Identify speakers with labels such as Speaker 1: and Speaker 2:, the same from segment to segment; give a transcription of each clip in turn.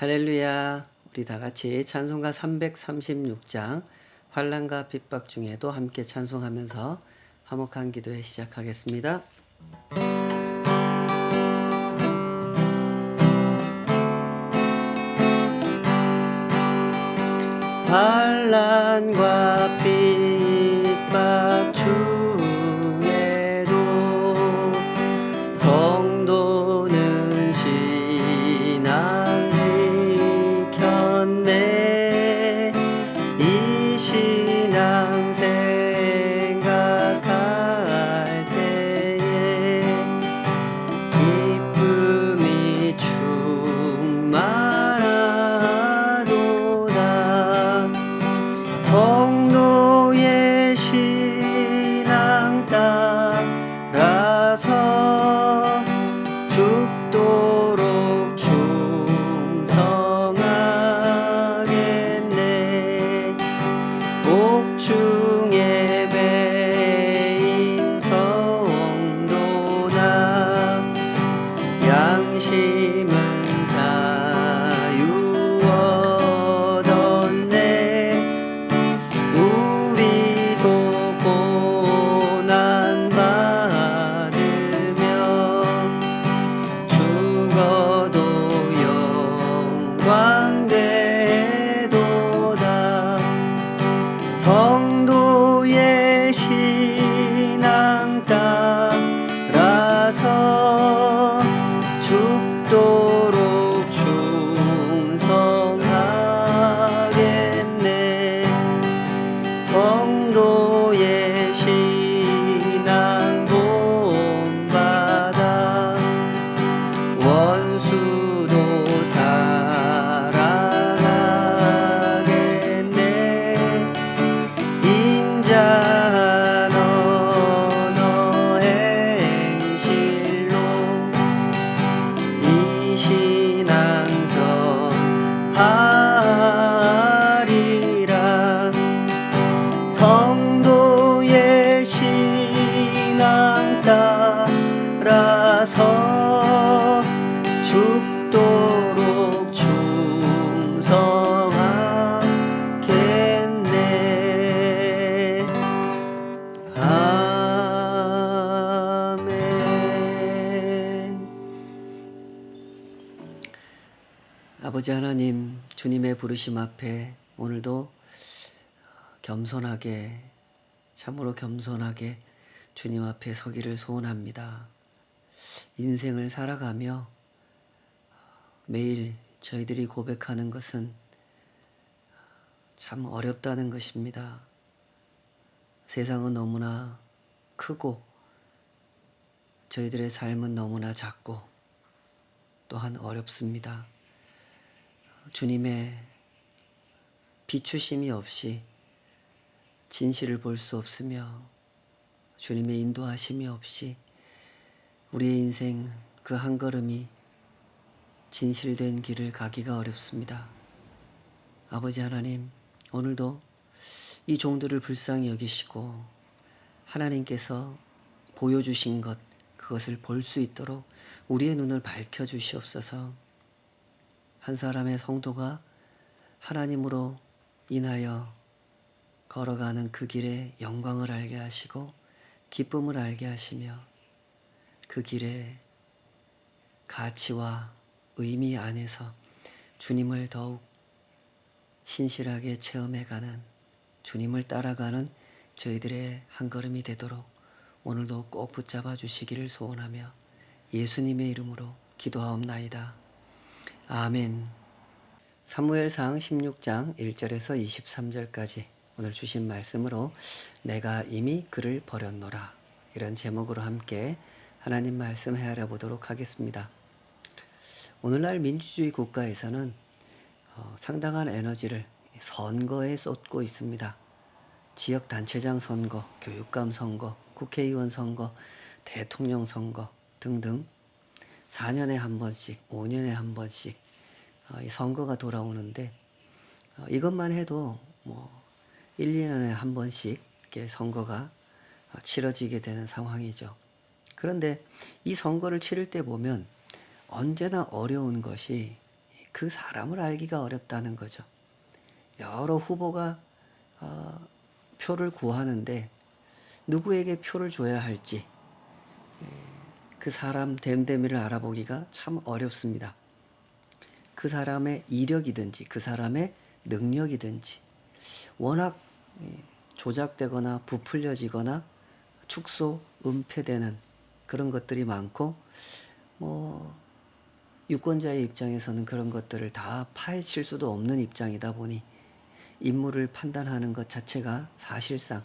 Speaker 1: 할렐루야. 우리 다 같이 찬송가 336장 환난과 핍박 중에도 함께 찬송하면서 화목한 기도회 시작하겠습니다. 환난과 핍박 중에도 성도는 신앙 지켰네. 이 신앙 생각할 때에 기쁨이 충만하도다. 성도의 신앙 따라서 죽도록 충성하겠네. 옥중의 배인 성도다. 양심은 자유 얻었네. 우리도 고난 받으며 죽어도 영광 되도다. 성도의 신앙 따라서 죽도록 충성하겠네. 성도의 신앙 본받아 원수도 사랑하겠네. 인자한 언어 행실로 이 신앙 전하리라. 성도의 신앙 따라서 죽도록 충성하겠네. 아멘. 아버지 하나님, 주님의 부르심 앞에 오늘도 겸손하게, 참으로 겸손하게 주님 앞에 서기를 소원합니다. 인생을 살아가며 매일 저희들이 고백하는 것은 참 어렵다는 것입니다. 세상은 너무나 크고 저희들의 삶은 너무나 작고 또한 어렵습니다. 주님의 비추심이 없이 진실을 볼 수 없으며 주님의 인도하심이 없이 우리의 인생 그 한 걸음이 진실된 길을 가기가 어렵습니다. 아버지 하나님, 오늘도 이 종들을 불쌍히 여기시고 하나님께서 보여주신 것, 그것을 볼 수 있도록 우리의 눈을 밝혀주시옵소서. 한 사람의 성도가 하나님으로 인하여 걸어가는 그 길에 영광을 알게 하시고 기쁨을 알게 하시며 그 길에 가치와 의미 안에서 주님을 더욱 신실하게 체험해가는, 주님을 따라가는 저희들의 한 걸음이 되도록 오늘도 꼭 붙잡아 주시기를 소원하며 예수님의 이름으로 기도하옵나이다. 아멘. 사무엘상 16장 1절에서 23절까지 오늘 주신 말씀으로 내가 이미 그를 버렸노라, 이런 제목으로 함께 하나님 말씀 헤아려 보도록 하겠습니다. 오늘날 민주주의 국가에서는 상당한 에너지를 선거에 쏟고 있습니다. 지역단체장 선거, 교육감 선거, 국회의원 선거, 대통령 선거 등등 4년에 한 번씩, 5년에 한 번씩 이 선거가 돌아오는데 이것만 해도 1, 2년에 한 번씩 이렇게 선거가 치러지게 되는 상황이죠. 그런데 이 선거를 치를 때 보면 언제나 어려운 것이 그 사람을 알기가 어렵다는 거죠. 여러 후보가 표를 구하는데 누구에게 표를 줘야 할지 그 사람 됨됨이를 알아보기가 참 어렵습니다. 그 사람의 이력이든지 그 사람의 능력이든지 워낙 조작되거나 부풀려지거나 축소, 은폐되는 그런 것들이 많고 유권자의 입장에서는 그런 것들을 다 파헤칠 수도 없는 입장이다 보니 인물을 판단하는 것 자체가 사실상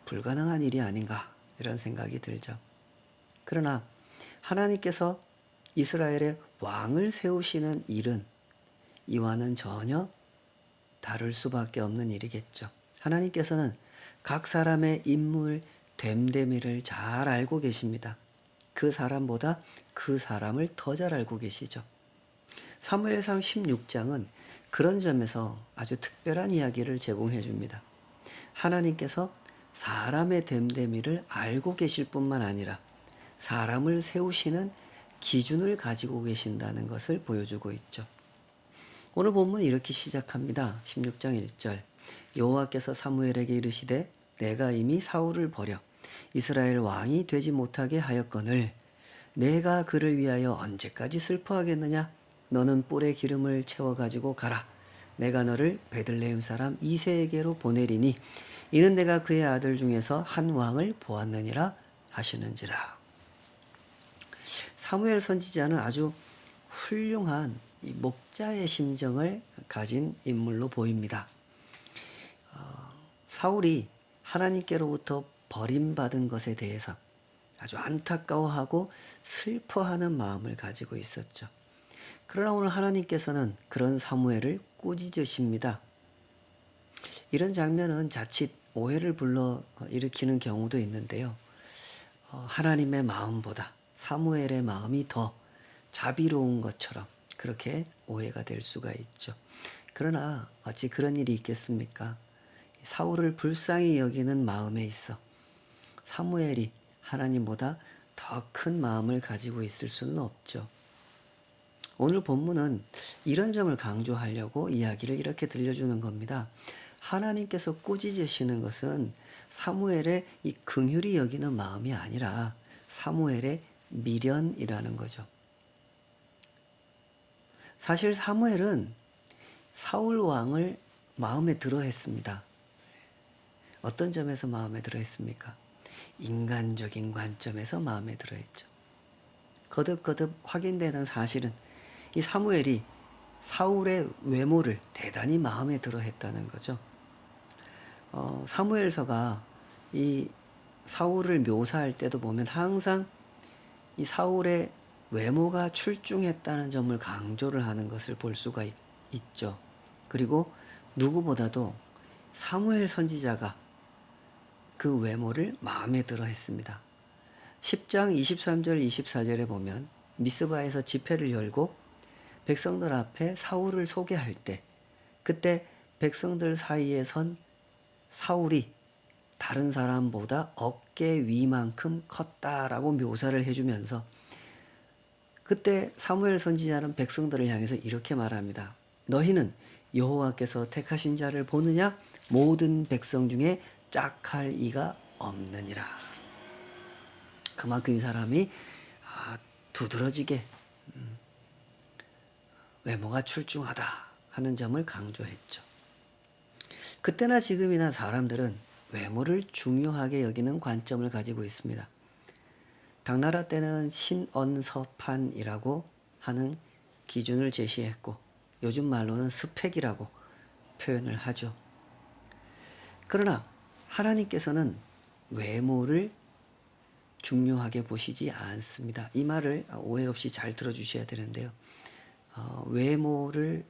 Speaker 1: 불가능한 일이 아닌가 이런 생각이 들죠. 그러나 하나님께서 이스라엘의 왕을 세우시는 일은 이와는 전혀 다를 수밖에 없는 일이겠죠. 하나님께서는 각 사람의 인물 됨됨이를 잘 알고 계십니다. 그 사람보다 그 사람을 더 잘 알고 계시죠. 사무엘상 16장은 그런 점에서 아주 특별한 이야기를 제공해 줍니다. 하나님께서 사람의 됨됨이를 알고 계실 뿐만 아니라 사람을 세우시는 기준을 가지고 계신다는 것을 보여주고 있죠. 오늘 본문 이렇게 시작합니다. 16장 1절 여호와께서 사무엘에게 이르시되 내가 이미 사울을 버려 이스라엘 왕이 되지 못하게 하였거늘 내가 그를 위하여 언제까지 슬퍼하겠느냐? 너는 뿔에 기름을 채워 가지고 가라. 내가 너를 베들레헴 사람 이새에게로 보내리니 이는 내가 그의 아들 중에서 한 왕을 보았느니라 하시는지라. 사무엘 선지자는 아주 훌륭한 목자의 심정을 가진 인물로 보입니다. 사울이 하나님께로부터 버림받은 것에 대해서 아주 안타까워하고 슬퍼하는 마음을 가지고 있었죠. 그러나 오늘 하나님께서는 그런 사무엘을 꾸짖으십니다. 이런 장면은 자칫 오해를 불러 일으키는 경우도 있는데요. 하나님의 마음보다 사무엘의 마음이 더 자비로운 것처럼 그렇게 오해가 될 수가 있죠. 그러나 어찌 그런 일이 있겠습니까? 사울을 불쌍히 여기는 마음에 있어 사무엘이 하나님보다 더 큰 마음을 가지고 있을 수는 없죠. 오늘 본문은 이런 점을 강조하려고 이야기를 이렇게 들려주는 겁니다. 하나님께서 꾸짖으시는 것은 사무엘의 이 긍휼히 여기는 마음이 아니라 사무엘의 미련이라는 거죠. 사실 사무엘은 사울 왕을 마음에 들어 했습니다. 어떤 점에서 마음에 들어 했습니까? 인간적인 관점에서 마음에 들어 했죠. 거듭거듭 확인되는 사실은 이 사무엘이 사울의 외모를 대단히 마음에 들어 했다는 거죠. 사무엘서가 이 사울을 묘사할 때도 보면 항상 이 사울의 외모가 출중했다는 점을 강조를 하는 것을 볼 수가 있죠. 그리고 누구보다도 사무엘 선지자가 그 외모를 마음에 들어 했습니다. 10장 23절 24절에 보면 미스바에서 집회를 열고 백성들 앞에 사울을 소개할 때 그때 백성들 사이에 선 사울이 다른 사람보다 어깨 위만큼 컸다라고 묘사를 해주면서 그때 사무엘 선지자는 백성들을 향해서 이렇게 말합니다. 너희는 여호와께서 택하신 자를 보느냐? 모든 백성 중에 짝할 이가 없느니라. 그만큼 이 사람이 두드러지게 외모가 출중하다 하는 점을 강조했죠. 그때나 지금이나 사람들은 외모를 중요하게 여기는 관점을 가지고 있습니다. 당나라 때는 신언서판이라고 하는 기준을 제시했고 요즘 말로는 스펙이라고 표현을 하죠. 그러나 하나님께서는 외모를 중요하게 보시지 않습니다. 이 말을 오해 없이 잘 들어주셔야 되는데요. 외모를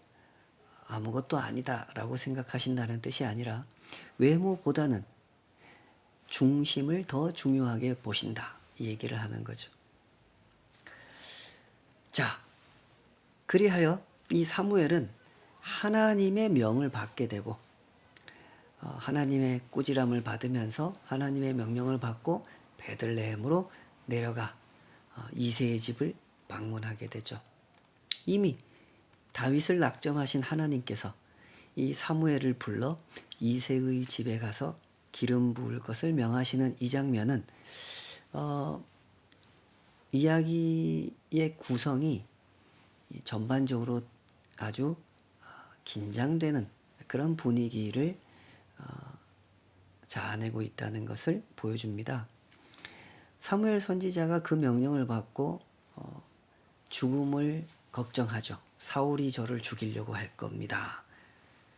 Speaker 1: 아무것도 아니다라고 생각하신다는 뜻이 아니라 외모보다는 중심을 더 중요하게 보신다. 이 얘기를 하는 거죠. 자, 그리하여 이 사무엘은 하나님의 명을 받게 되고 하나님의 꾸지람을 받으면서 하나님의 명령을 받고 베들레헴으로 내려가 이새의 집을 방문하게 되죠. 이미 다윗을 낙점하신 하나님께서 이 사무엘을 불러 이새의 집에 가서 기름 부을 것을 명하시는 이 장면은 이야기의 구성이 전반적으로 아주 긴장되는 그런 분위기를 자아내고 있다는 것을 보여줍니다. 사무엘 선지자가 그 명령을 받고 죽음을 걱정하죠. 사울이 저를 죽이려고 할 겁니다.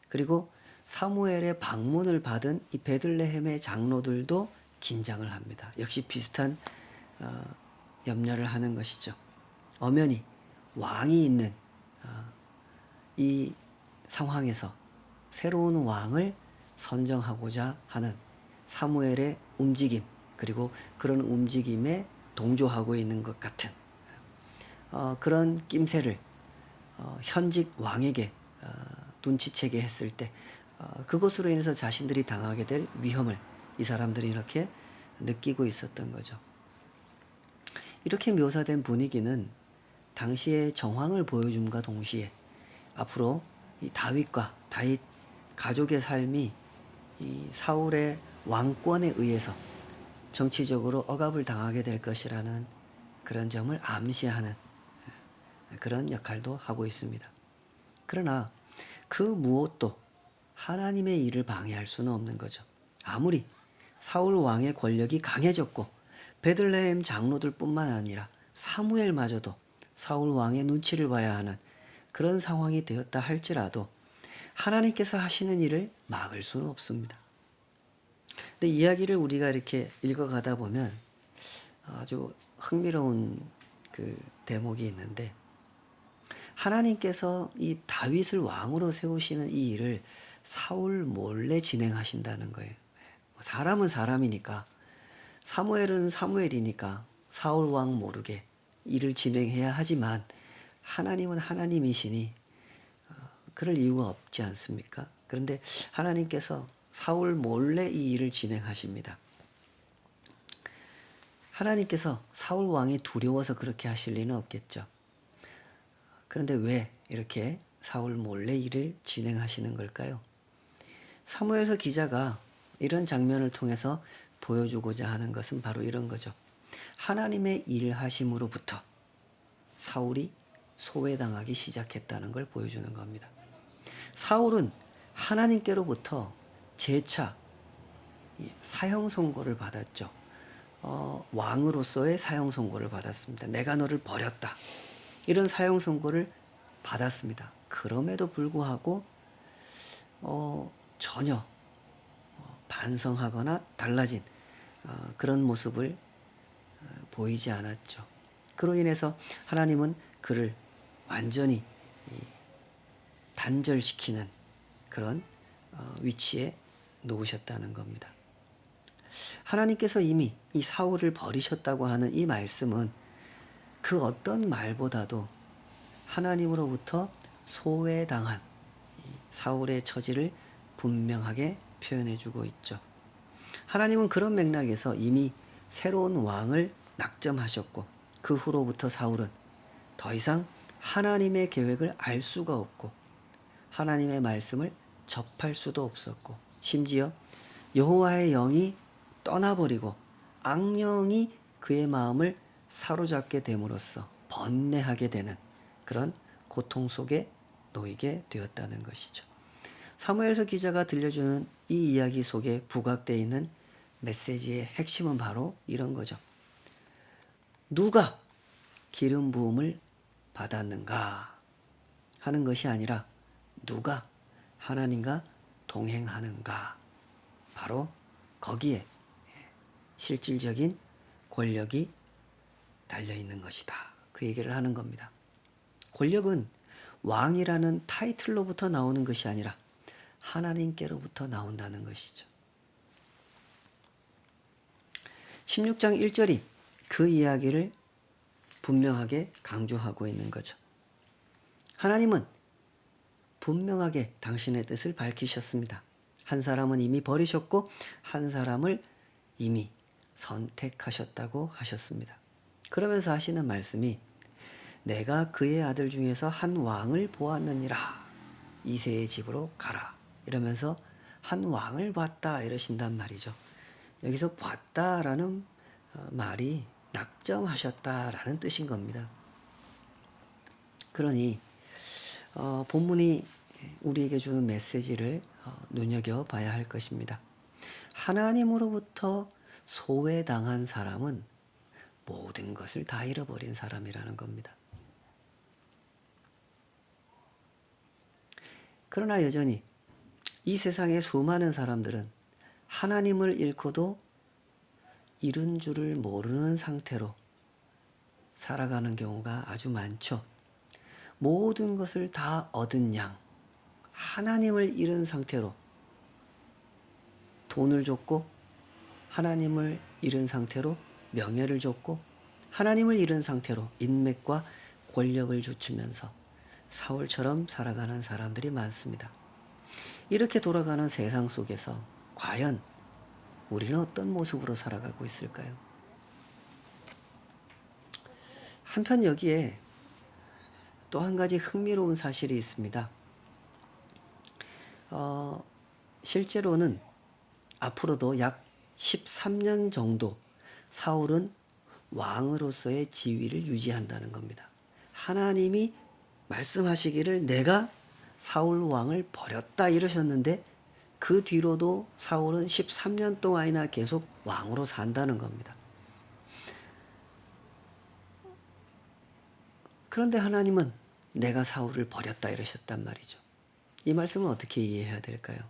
Speaker 1: 그리고 사무엘의 방문을 받은 이 베들레헴의 장로들도 긴장을 합니다. 역시 비슷한 염려를 하는 것이죠. 엄연히 왕이 있는 이 상황에서 새로운 왕을 선정하고자 하는 사무엘의 움직임, 그리고 그런 움직임에 동조하고 있는 것 같은 그런 낌새를 현직 왕에게 눈치채게 했을 때 그것으로 인해서 자신들이 당하게 될 위험을 이 사람들이 이렇게 느끼고 있었던 거죠. 이렇게 묘사된 분위기는 당시의 정황을 보여줌과 동시에 앞으로 이 다윗과 다윗 가족의 삶이 이 사울의 왕권에 의해서 정치적으로 억압을 당하게 될 것이라는 그런 점을 암시하는 그런 역할도 하고 있습니다. 그러나 그 무엇도 하나님의 일을 방해할 수는 없는 거죠. 아무리 사울 왕의 권력이 강해졌고 베들레헴 장로들뿐만 아니라 사무엘마저도 사울 왕의 눈치를 봐야 하는 그런 상황이 되었다 할지라도 하나님께서 하시는 일을 막을 수는 없습니다. 근데 이야기를 우리가 이렇게 읽어가다 보면 아주 흥미로운 그 대목이 있는데, 하나님께서 이 다윗을 왕으로 세우시는 이 일을 사울 몰래 진행하신다는 거예요. 사람은 사람이니까, 사무엘은 사무엘이니까 사울 왕 모르게 일을 진행해야 하지만 하나님은 하나님이시니 그럴 이유가 없지 않습니까? 그런데 하나님께서 사울 몰래 이 일을 진행하십니다. 하나님께서 사울 왕이 두려워서 그렇게 하실 리는 없겠죠. 그런데 왜 이렇게 사울 몰래 일을 진행하시는 걸까요? 사무엘서 기자가 이런 장면을 통해서 보여주고자 하는 것은 바로 이런 거죠. 하나님의 일하심으로부터 사울이 소외당하기 시작했다는 걸 보여주는 겁니다. 사울은 하나님께로부터 재차 사형 선고를 받았죠. 왕으로서의 사형 선고를 받았습니다. 내가 너를 버렸다. 이런 사형 선고를 받았습니다. 그럼에도 불구하고 전혀 반성하거나 달라진 그런 모습을 보이지 않았죠. 그로 인해서 하나님은 그를 완전히 단절시키는 그런 위치에 놓으셨다는 겁니다. 하나님께서 이미 이 사울을 버리셨다고 하는 이 말씀은 그 어떤 말보다도 하나님으로부터 소외당한 사울의 처지를 분명하게 표현해주고 있죠. 하나님은 그런 맥락에서 이미 새로운 왕을 낙점하셨고 그 후로부터 사울은 더 이상 하나님의 계획을 알 수가 없고 하나님의 말씀을 접할 수도 없었고, 심지어 여호와의 영이 떠나버리고 악령이 그의 마음을 사로잡게 됨으로써 번뇌하게 되는 그런 고통 속에 놓이게 되었다는 것이죠. 사무엘서 기자가 들려주는 이 이야기 속에 부각되어 있는 메시지의 핵심은 바로 이런 거죠. 누가 기름 부음을 받았는가 하는 것이 아니라 누가 하나님과 동행하는가, 바로 거기에 실질적인 권력이 달려있는 것이다. 그 얘기를 하는 겁니다. 권력은 왕이라는 타이틀로부터 나오는 것이 아니라 하나님께로부터 나온다는 것이죠. 16장 1절이 그 이야기를 분명하게 강조하고 있는 거죠. 하나님은 분명하게 당신의 뜻을 밝히셨습니다. 한 사람은 이미 버리셨고 한 사람을 이미 선택하셨다고 하셨습니다. 그러면서 하시는 말씀이 내가 그의 아들 중에서 한 왕을 보았느니라. 이새의 집으로 가라. 이러면서 한 왕을 봤다 이러신단 말이죠. 여기서 봤다라는 말이 낙점하셨다라는 뜻인 겁니다. 그러니 본문이 우리에게 주는 메시지를 눈여겨봐야 할 것입니다. 하나님으로부터 소외당한 사람은 모든 것을 다 잃어버린 사람이라는 겁니다. 그러나 여전히 이 세상의 수많은 사람들은 하나님을 잃고도 잃은 줄을 모르는 상태로 살아가는 경우가 아주 많죠. 모든 것을 다 얻은 양, 하나님을 잃은 상태로 돈을 줬고, 하나님을 잃은 상태로 명예를 줬고, 하나님을 잃은 상태로 인맥과 권력을 주면서 사울처럼 살아가는 사람들이 많습니다. 이렇게 돌아가는 세상 속에서 과연 우리는 어떤 모습으로 살아가고 있을까요? 한편 여기에 또 한 가지 흥미로운 사실이 있습니다. 실제로는 앞으로도 약 13년 정도 사울은 왕으로서의 지위를 유지한다는 겁니다. 하나님이 말씀하시기를 내가 사울 왕을 버렸다 이러셨는데 그 뒤로도 사울은 13년 동안이나 계속 왕으로 산다는 겁니다. 그런데 하나님은 내가 사울을 버렸다 이러셨단 말이죠. 이 말씀은 어떻게 이해해야 될까요?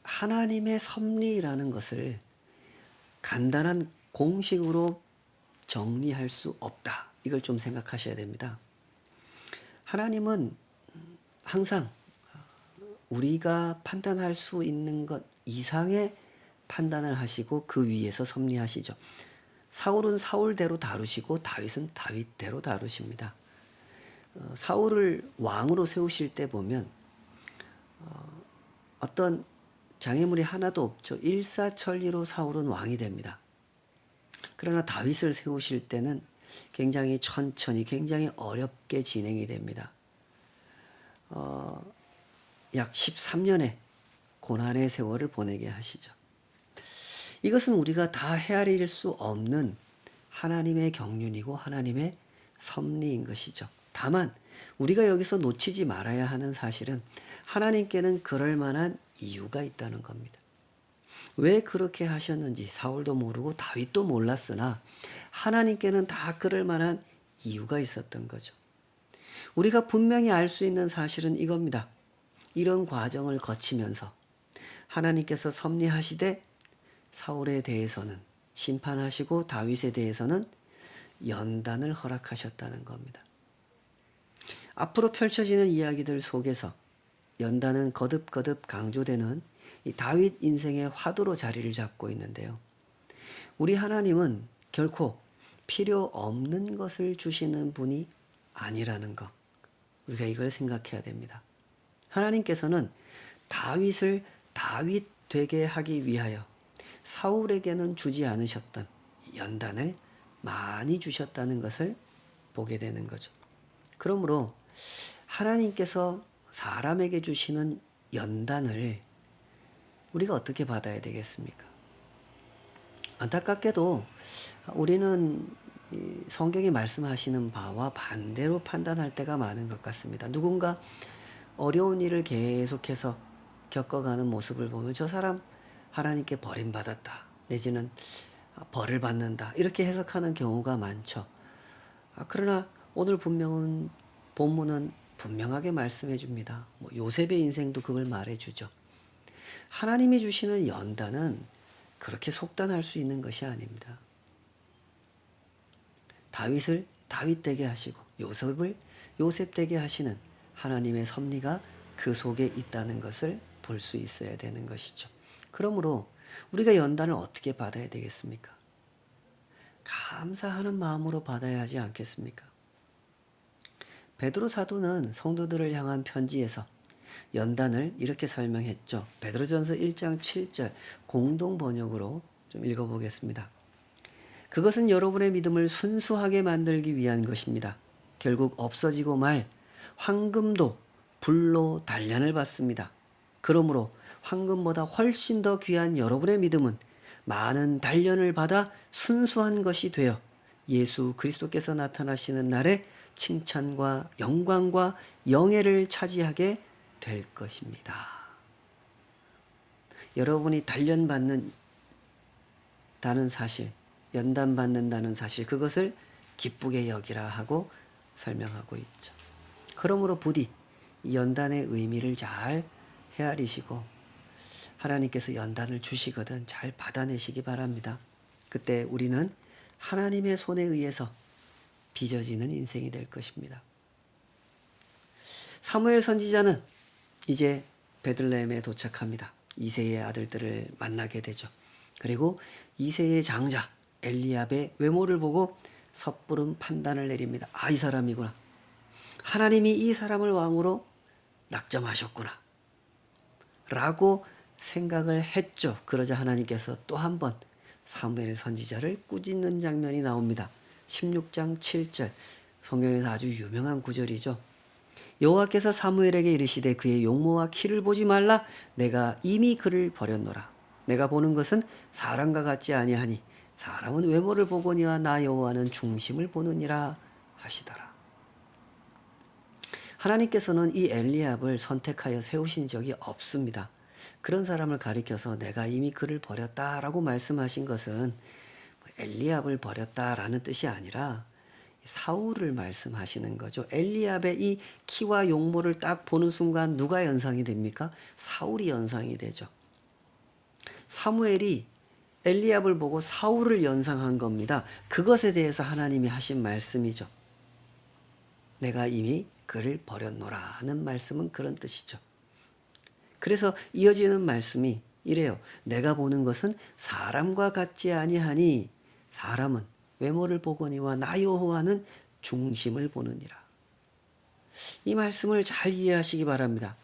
Speaker 1: 하나님의 섭리라는 것을 간단한 공식으로 정리할 수 없다. 이걸 좀 생각하셔야 됩니다. 하나님은 항상 우리가 판단할 수 있는 것 이상의 판단을 하시고 그 위에서 섭리하시죠. 사울은 사울대로 다루시고 다윗은 다윗대로 다루십니다. 사울을 왕으로 세우실 때 보면 어떤 장애물이 하나도 없죠. 일사천리로 사울은 왕이 됩니다. 그러나 다윗을 세우실 때는 굉장히 천천히 굉장히 어렵게 진행이 됩니다. 약 13년의 고난의 세월을 보내게 하시죠. 이것은 우리가 다 헤아릴 수 없는 하나님의 경륜이고 하나님의 섭리인 것이죠. 다만 우리가 여기서 놓치지 말아야 하는 사실은 하나님께는 그럴 만한 이유가 있다는 겁니다. 왜 그렇게 하셨는지 사울도 모르고 다윗도 몰랐으나 하나님께는 다 그럴 만한 이유가 있었던 거죠. 우리가 분명히 알 수 있는 사실은 이겁니다. 이런 과정을 거치면서 하나님께서 섭리하시되 사울에 대해서는 심판하시고 다윗에 대해서는 연단을 허락하셨다는 겁니다. 앞으로 펼쳐지는 이야기들 속에서 연단은 거듭거듭 강조되는 이 다윗 인생의 화두로 자리를 잡고 있는데요. 우리 하나님은 결코 필요 없는 것을 주시는 분이 아니라는 것. 우리가 이걸 생각해야 됩니다. 하나님께서는 다윗을 다윗 되게 하기 위하여 사울에게는 주지 않으셨던 연단을 많이 주셨다는 것을 보게 되는 거죠. 그러므로 하나님께서 사람에게 주시는 연단을 우리가 어떻게 받아야 되겠습니까? 안타깝게도 우리는 성경이 말씀하시는 바와 반대로 판단할 때가 많은 것 같습니다. 누군가 어려운 일을 계속해서 겪어가는 모습을 보면 저 사람 하나님께 버림받았다. 내지는 벌을 받는다. 이렇게 해석하는 경우가 많죠. 그러나 오늘 본문은 분명하게 말씀해 줍니다. 요셉의 인생도 그걸 말해 주죠. 하나님이 주시는 연단은 그렇게 속단할 수 있는 것이 아닙니다. 다윗을 다윗 되게 하시고 요셉을 요셉 되게 하시는 하나님의 섭리가 그 속에 있다는 것을 볼 수 있어야 되는 것이죠. 그러므로 우리가 연단을 어떻게 받아야 되겠습니까? 감사하는 마음으로 받아야 하지 않겠습니까? 베드로 사도는 성도들을 향한 편지에서 연단을 이렇게 설명했죠. 베드로전서 1장 7절 공동 번역으로 좀 읽어보겠습니다. 그것은 여러분의 믿음을 순수하게 만들기 위한 것입니다. 결국 없어지고 말 황금도 불로 단련을 받습니다. 그러므로 황금보다 훨씬 더 귀한 여러분의 믿음은 많은 단련을 받아 순수한 것이 되어 예수 그리스도께서 나타나시는 날에 칭찬과 영광과 영예를 차지하게 될 것입니다. 여러분이 단련받는다는 사실, 연단받는다는 사실, 그것을 기쁘게 여기라 하고 설명하고 있죠. 그러므로 부디 이 연단의 의미를 잘 헤아리시고 하나님께서 연단을 주시거든 잘 받아내시기 바랍니다. 그때 우리는 하나님의 손에 의해서 빚어지는 인생이 될 것입니다. 사무엘 선지자는 이제 베들레헴에 도착합니다. 이새의 아들들을 만나게 되죠. 그리고 이새의 장자 엘리압의 외모를 보고 섣부른 판단을 내립니다. 아, 이 사람이구나. 하나님이 이 사람을 왕으로 낙점하셨구나 라고 생각을 했죠. 그러자 하나님께서 또 한 번 사무엘 선지자를 꾸짖는 장면이 나옵니다. 16장 7절 성경에서 아주 유명한 구절이죠. 여호와께서 사무엘에게 이르시되 그의 용모와 키를 보지 말라. 내가 이미 그를 버렸노라. 내가 보는 것은 사람과 같지 아니하니 사람은 외모를 보거니와 나 여호와는 중심을 보느니라 하시더라. 하나님께서는 이 엘리압을 선택하여 세우신 적이 없습니다. 그런 사람을 가리켜서 내가 이미 그를 버렸다라고 말씀하신 것은 엘리압을 버렸다라는 뜻이 아니라 사울을 말씀하시는 거죠. 엘리압의 이 키와 용모를 딱 보는 순간 누가 연상이 됩니까? 사울이 연상이 되죠. 사무엘이 엘리압을 보고 사울을 연상한 겁니다. 그것에 대해서 하나님이 하신 말씀이죠. 내가 이미 그를 버렸노라 하는 말씀은 그런 뜻이죠. 그래서 이어지는 말씀이 이래요. 내가 보는 것은 사람과 같지 아니하니 사람은 외모를 보거니와 나 여호와는 중심을 보느니라. 이 말씀을 잘 이해하시기 바랍니다.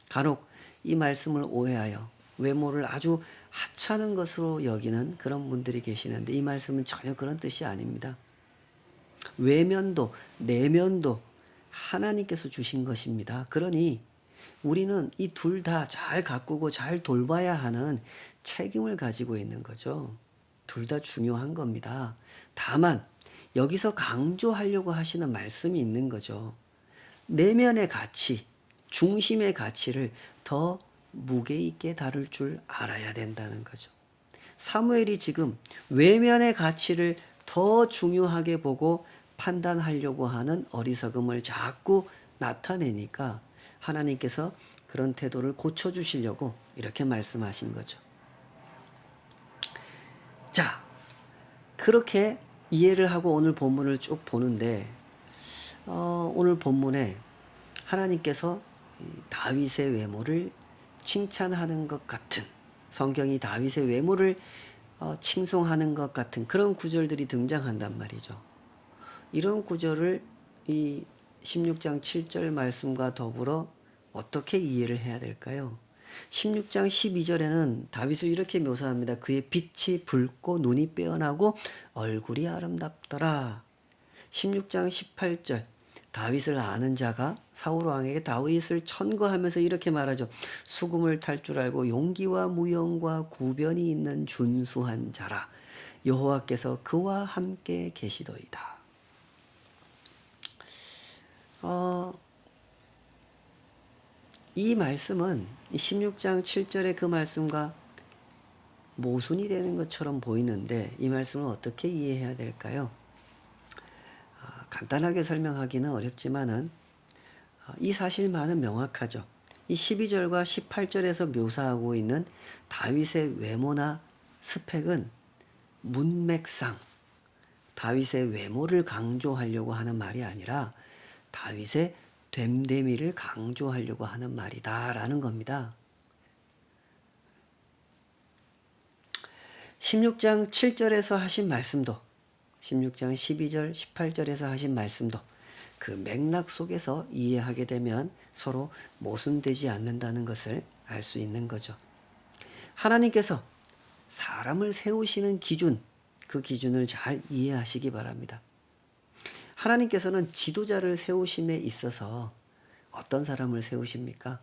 Speaker 1: 간혹 이 말씀을 오해하여 외모를 아주 하찮은 것으로 여기는 그런 분들이 계시는데 이 말씀은 전혀 그런 뜻이 아닙니다. 외면도 내면도 하나님께서 주신 것입니다. 그러니 우리는 이 둘 다 잘 가꾸고 잘 돌봐야 하는 책임을 가지고 있는 거죠. 둘 다 중요한 겁니다. 다만 여기서 강조하려고 하시는 말씀이 있는 거죠. 내면의 가치, 중심의 가치를 더 무게 있게 다룰 줄 알아야 된다는 거죠. 사무엘이 지금 외면의 가치를 더 중요하게 보고 판단하려고 하는 어리석음을 자꾸 나타내니까 하나님께서 그런 태도를 고쳐주시려고 이렇게 말씀하신 거죠. 자, 그렇게 이해를 하고 오늘 본문을 쭉 보는데 오늘 본문에 하나님께서 다윗의 외모를 칭찬하는 것 같은, 성경이 다윗의 외모를 칭송하는 것 같은 그런 구절들이 등장한단 말이죠. 이런 구절을 이 16장 7절 말씀과 더불어 어떻게 이해를 해야 될까요? 16장 12절에는 다윗을 이렇게 묘사합니다. 그의 빛이 붉고 눈이 빼어나고 얼굴이 아름답더라. 16장 18절 다윗을 아는 자가 사울 왕에게 다윗을 천거하면서 이렇게 말하죠. 수금을 탈 줄 알고 용기와 무용과 구변이 있는 준수한 자라. 여호와께서 그와 함께 계시도이다. 이 말씀은 16장 7절의 그 말씀과 모순이 되는 것처럼 보이는데 이 말씀을 어떻게 이해해야 될까요? 간단하게 설명하기는 어렵지만은 이 사실만은 명확하죠. 이 12절과 18절에서 묘사하고 있는 다윗의 외모나 스펙은 문맥상 다윗의 외모를 강조하려고 하는 말이 아니라 다윗의 됨됨이를 강조하려고 하는 말이다라는 겁니다. 16장 7절에서 하신 말씀도 16장 12절 18절에서 하신 말씀도 그 맥락 속에서 이해하게 되면 서로 모순되지 않는다는 것을 알 수 있는 거죠. 하나님께서 사람을 세우시는 기준, 그 기준을 잘 이해하시기 바랍니다. 하나님께서는 지도자를 세우심에 있어서 어떤 사람을 세우십니까?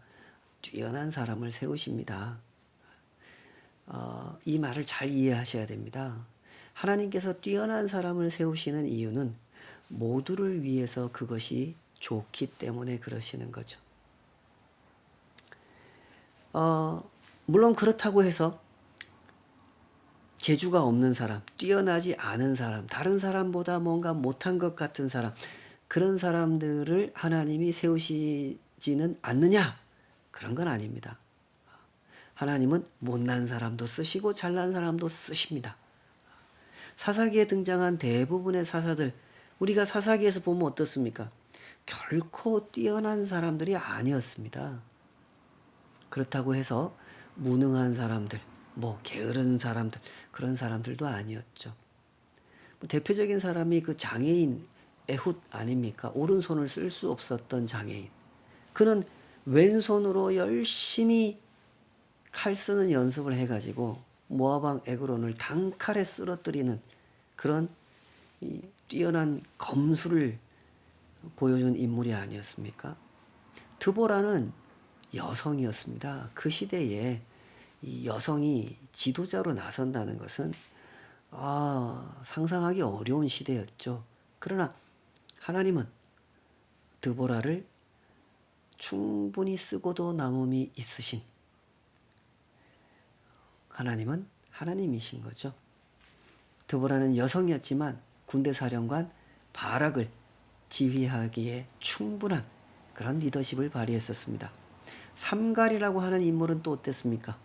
Speaker 1: 뛰어난 사람을 세우십니다. 이 말을 잘 이해하셔야 됩니다. 하나님께서 뛰어난 사람을 세우시는 이유는 모두를 위해서 그것이 좋기 때문에 그러시는 거죠. 물론 그렇다고 해서 재주가 없는 사람, 뛰어나지 않은 사람, 다른 사람보다 뭔가 못한 것 같은 사람, 그런 사람들을 하나님이 세우시지는 않느냐? 그런 건 아닙니다. 하나님은 못난 사람도 쓰시고 잘난 사람도 쓰십니다. 사사기에 등장한 대부분의 사사들, 우리가 사사기에서 보면 어떻습니까? 결코 뛰어난 사람들이 아니었습니다. 그렇다고 해서 무능한 사람들, 게으른 사람들, 그런 사람들도 아니었죠. 대표적인 사람이 그 장애인 에훗 아닙니까? 오른손을 쓸 수 없었던 장애인. 그는 왼손으로 열심히 칼 쓰는 연습을 해가지고 모압 왕 에그론을 단칼에 쓰러뜨리는 그런 뛰어난 검수를 보여준 인물이 아니었습니까? 드보라는 여성이었습니다. 그 시대에 이 여성이 지도자로 나선다는 것은 상상하기 어려운 시대였죠. 그러나 하나님은 드보라를 충분히 쓰고도 남음이 있으신 하나님은 하나님이신 거죠. 드보라는 여성이었지만 군대 사령관 바락을 지휘하기에 충분한 그런 리더십을 발휘했었습니다. 삼갈이라고 하는 인물은 또 어땠습니까?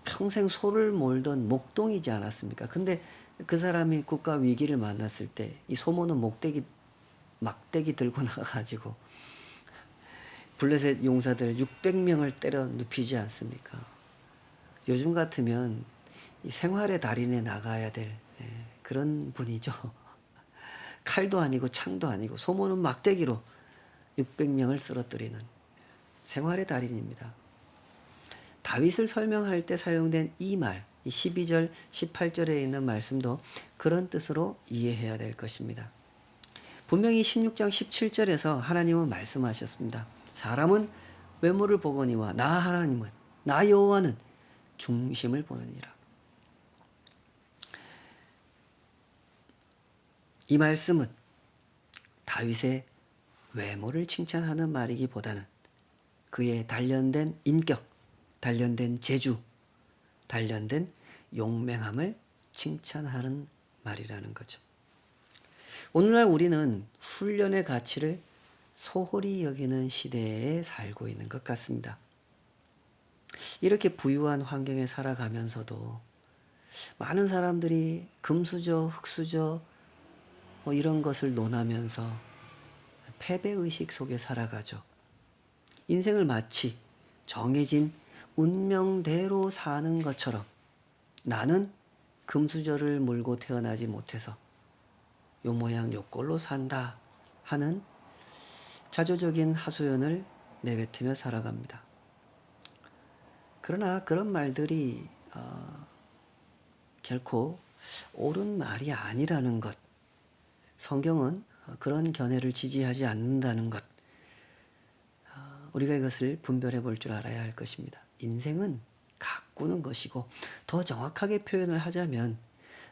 Speaker 1: 평생 소를 몰던 목동이지 않았습니까? 근데 그 사람이 국가 위기를 만났을 때 이 소모는 막대기 들고 나가가지고 블레셋 용사들 600명을 때려 눕히지 않습니까? 요즘 같으면 이 생활의 달인에 나가야 될 그런 분이죠. 칼도 아니고 창도 아니고 소모는 막대기로 600명을 쓰러뜨리는 생활의 달인입니다. 다윗을 설명할 때 사용된 이 말, 12절, 18절에 있는 말씀도 그런 뜻으로 이해해야 될 것입니다. 분명히 16장 17절에서 하나님은 말씀하셨습니다. 사람은 외모를 보거니와 나 하나님은, 나 여호와는 중심을 보느니라. 이 말씀은 다윗의 외모를 칭찬하는 말이기보다는 그의 단련된 인격, 단련된 재주, 단련된 용맹함을 칭찬하는 말이라는 거죠. 오늘날 우리는 훈련의 가치를 소홀히 여기는 시대에 살고 있는 것 같습니다. 이렇게 부유한 환경에 살아가면서도 많은 사람들이 금수저, 흙수저 이런 것을 논하면서 패배의식 속에 살아가죠. 인생을 마치 정해진 운명대로 사는 것처럼 나는 금수저를 물고 태어나지 못해서 요 모양 요 꼴로 산다 하는 자조적인 하소연을 내뱉으며 살아갑니다. 그러나 그런 말들이 결코 옳은 말이 아니라는 것, 성경은 그런 견해를 지지하지 않는다는 것, 우리가 이것을 분별해 볼 줄 알아야 할 것입니다. 인생은 가꾸는 것이고 더 정확하게 표현을 하자면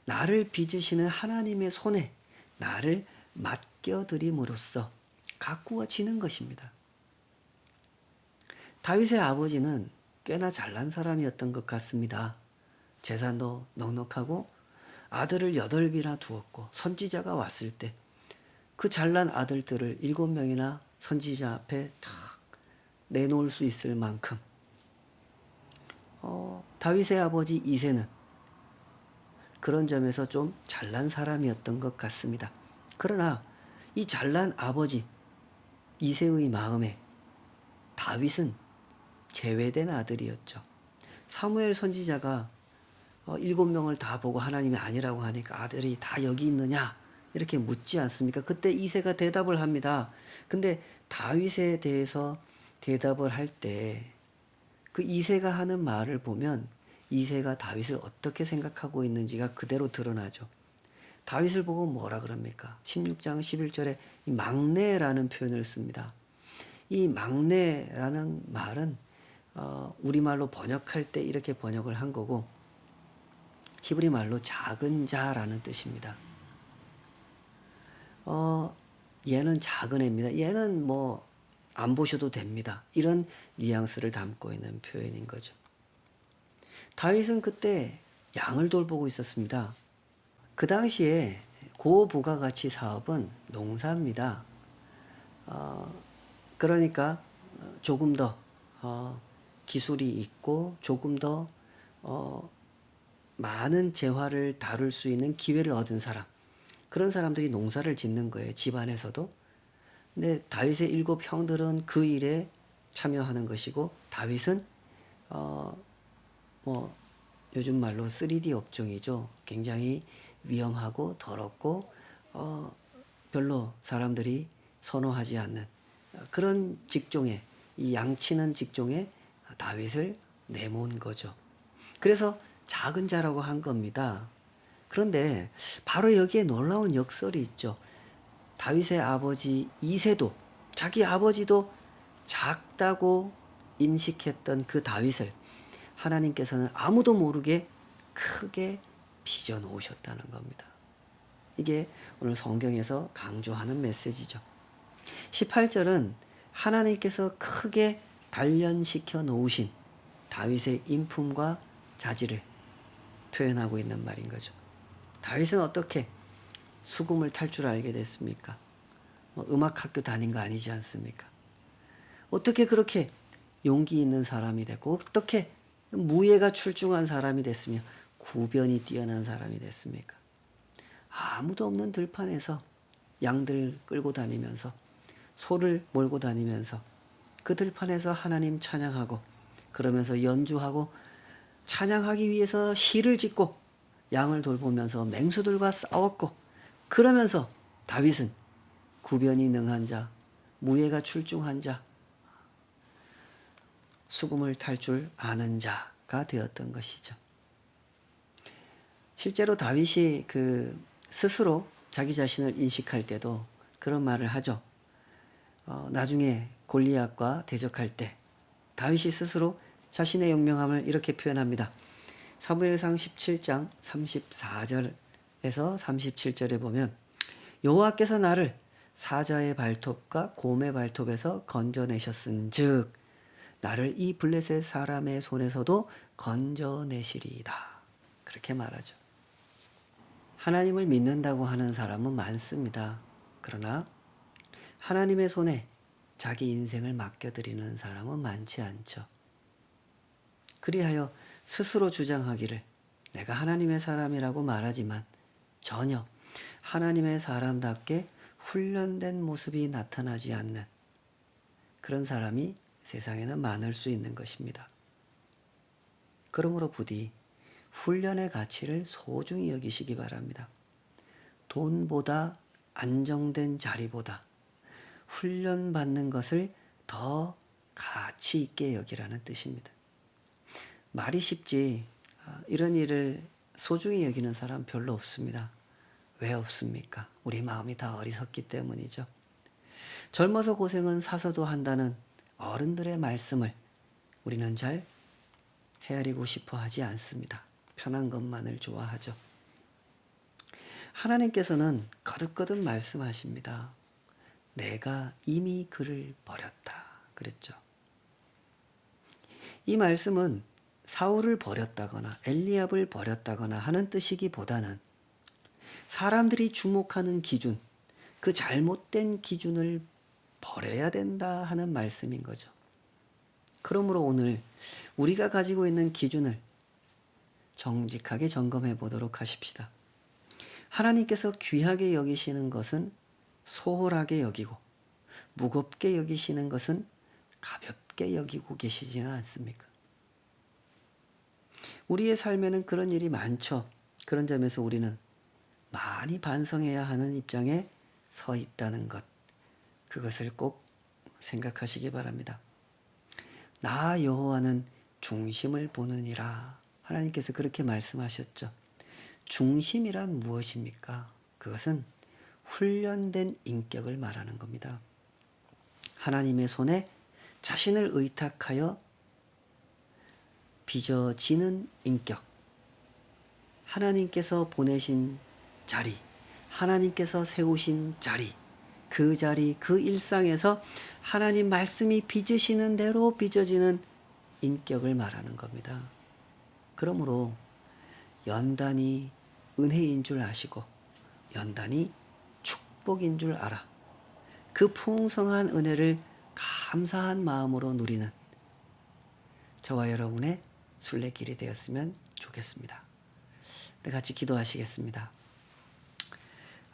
Speaker 1: 나를 빚으시는 하나님의 손에 나를 맡겨드림으로써 가꾸어지는 것입니다. 다윗의 아버지는 꽤나 잘난 사람이었던 것 같습니다. 재산도 넉넉하고 아들을 8이나 두었고 선지자가 왔을 때 그 잘난 아들들을 7명이나 선지자 앞에 탁 내놓을 수 있을 만큼 다윗의 아버지 이새는 그런 점에서 좀 잘난 사람이었던 것 같습니다. 그러나 이 잘난 아버지 이새의 마음에 다윗은 제외된 아들이었죠. 사무엘 선지자가 7명을 다 보고 하나님이 아니라고 하니까 아들이 다 여기 있느냐 이렇게 묻지 않습니까? 그때 이새가 대답을 합니다. 근데 다윗에 대해서 대답을 할 때 그 이새가 하는 말을 보면 이새가 다윗을 어떻게 생각하고 있는지가 그대로 드러나죠. 다윗을 보고 뭐라 그럽니까? 16장 11절에 이 막내라는 표현을 씁니다. 이 막내라는 말은 우리말로 번역할 때 이렇게 번역을 한 거고 히브리 말로 작은 자라는 뜻입니다. 얘는 작은 애입니다. 얘는 뭐 안 보셔도 됩니다. 이런 뉘앙스를 담고 있는 표현인 거죠. 다윗은 그때 양을 돌보고 있었습니다. 그 당시에 고부가가치 사업은 농사입니다. 그러니까 조금 더 기술이 있고 조금 더 많은 재화를 다룰 수 있는 기회를 얻은 사람, 그런 사람들이 농사를 짓는 거예요. 집안에서도. 근데 다윗의 7 형들은 그 일에 참여하는 것이고 다윗은 뭐 요즘 말로 3D 업종이죠. 굉장히 위험하고 더럽고 별로 사람들이 선호하지 않는 그런 직종에, 이 양치는 직종에 다윗을 내몬 거죠. 그래서 작은 자라고 한 겁니다. 그런데 바로 여기에 놀라운 역설이 있죠. 다윗의 아버지 이새도, 자기 아버지도 작다고 인식했던 그 다윗을 하나님께서는 아무도 모르게 크게 빚어 놓으셨다는 겁니다. 이게 오늘 성경에서 강조하는 메시지죠. 18절은 하나님께서 크게 단련시켜 놓으신 다윗의 인품과 자질을 표현하고 있는 말인 거죠. 다윗은 어떻게 수금을 탈 줄 알게 됐습니까? 음악학교 다닌 거 아니지 않습니까? 어떻게 그렇게 용기 있는 사람이 됐고 어떻게 무예가 출중한 사람이 됐으며 구변이 뛰어난 사람이 됐습니까? 아무도 없는 들판에서 양들 끌고 다니면서 소를 몰고 다니면서 그 들판에서 하나님 찬양하고 그러면서 연주하고 찬양하기 위해서 시를 짓고 양을 돌보면서 맹수들과 싸웠고 그러면서 다윗은 구변이 능한 자, 무예가 출중한 자, 수금을 탈 줄 아는 자가 되었던 것이죠. 실제로 다윗이 스스로 자기 자신을 인식할 때도 그런 말을 하죠. 나중에 골리앗과 대적할 때 다윗이 스스로 자신의 용맹함을 이렇게 표현합니다. 사무엘상 17장 34절에서 37절에 보면 여호와께서 나를 사자의 발톱과 곰의 발톱에서 건져내셨은즉 나를 이 블레셋 사람의 손에서도 건져내시리이다. 그렇게 말하죠. 하나님을 믿는다고 하는 사람은 많습니다. 그러나 하나님의 손에 자기 인생을 맡겨드리는 사람은 많지 않죠. 그리하여 스스로 주장하기를 내가 하나님의 사람이라고 말하지만 전혀 하나님의 사람답게 훈련된 모습이 나타나지 않는 그런 사람이 세상에는 많을 수 있는 것입니다. 그러므로 부디 훈련의 가치를 소중히 여기시기 바랍니다. 돈보다 안정된 자리보다 훈련받는 것을 더 가치 있게 여기라는 뜻입니다. 말이 쉽지 이런 일을 소중히 여기는 사람 별로 없습니다. 왜 없습니까? 우리 마음이 다 어리석기 때문이죠. 젊어서 고생은 사서도 한다는 어른들의 말씀을 우리는 잘 헤아리고 싶어 하지 않습니다. 편한 것만을 좋아하죠. 하나님께서는 거듭거듭 말씀하십니다. 내가 이미 그를 버렸다. 그랬죠. 이 말씀은 사울을 버렸다거나 엘리압을 버렸다거나 하는 뜻이기보다는 사람들이 주목하는 기준, 그 잘못된 기준을 버려야 된다 하는 말씀인 거죠. 그러므로 오늘 우리가 가지고 있는 기준을 정직하게 점검해 보도록 하십시다. 하나님께서 귀하게 여기시는 것은 소홀하게 여기고 무겁게 여기시는 것은 가볍게 여기고 계시지는 않습니까? 우리의 삶에는 그런 일이 많죠. 그런 점에서 우리는 많이 반성해야 하는 입장에 서 있다는 것, 그것을 꼭 생각하시기 바랍니다. 나 여호와는 중심을 보느니라. 하나님께서 그렇게 말씀하셨죠. 중심이란 무엇입니까? 그것은 훈련된 인격을 말하는 겁니다. 하나님의 손에 자신을 의탁하여 빚어지는 인격, 하나님께서 보내신 자리, 하나님께서 세우신 자리, 그 일상에서 하나님 말씀이 빚으시는 대로 빚어지는 인격을 말하는 겁니다. 그러므로 연단이 은혜인 줄 아시고 연단이 축복인 줄 알아. 그 풍성한 은혜를 감사한 마음으로 누리는 저와 여러분의 순례길이 되었으면 좋겠습니다. 우리 같이 기도하시겠습니다.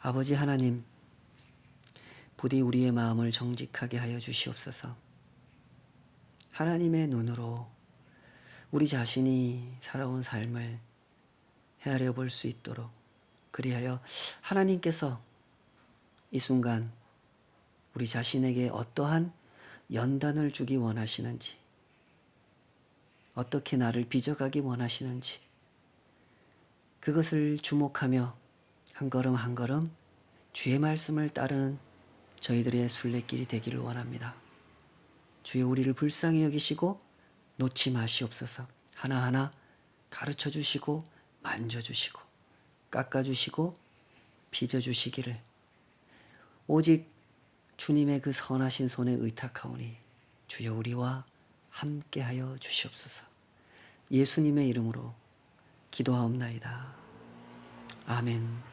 Speaker 1: 아버지 하나님, 부디 우리의 마음을 정직하게 하여 주시옵소서. 하나님의 눈으로 우리 자신이 살아온 삶을 헤아려 볼 수 있도록, 그리하여 하나님께서 이 순간 우리 자신에게 어떠한 연단을 주기 원하시는지, 어떻게 나를 빚어가기 원하시는지, 그것을 주목하며 한 걸음 한 걸음 주의 말씀을 따르는 저희들의 순례길이 되기를 원합니다. 주여, 우리를 불쌍히 여기시고 놓지 마시옵소서. 하나하나 가르쳐 주시고 만져주시고 깎아주시고 빚어주시기를 오직 주님의 그 선하신 손에 의탁하오니 주여 우리와 함께하여 주시옵소서. 예수님의 이름으로 기도하옵나이다. 아멘.